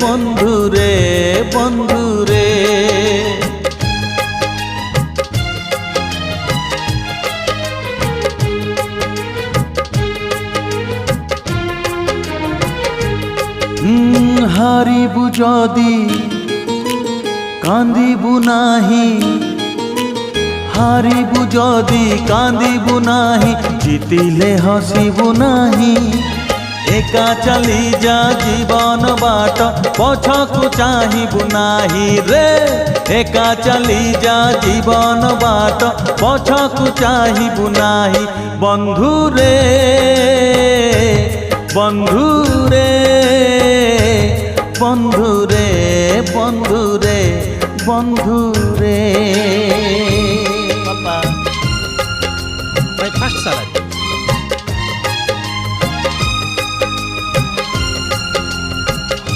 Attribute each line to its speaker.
Speaker 1: বন্ধু রে বন্ধু রে। হারিবু যদি কান্দিবু নাহি, হারিবু যদি কান্দিবু নাহি, জিতিলে হসিবু নাহি। একা চালি যা জীবন বাট পছকু চাহিবু নাহি রে। একা চালি যা জীবন বাট পছকু চাহিবু নাহি। বন্ধু রে বন্ধু রে বন্ধু রে বন্ধু রে বন্ধু রে।
Speaker 2: Papa, vai passar.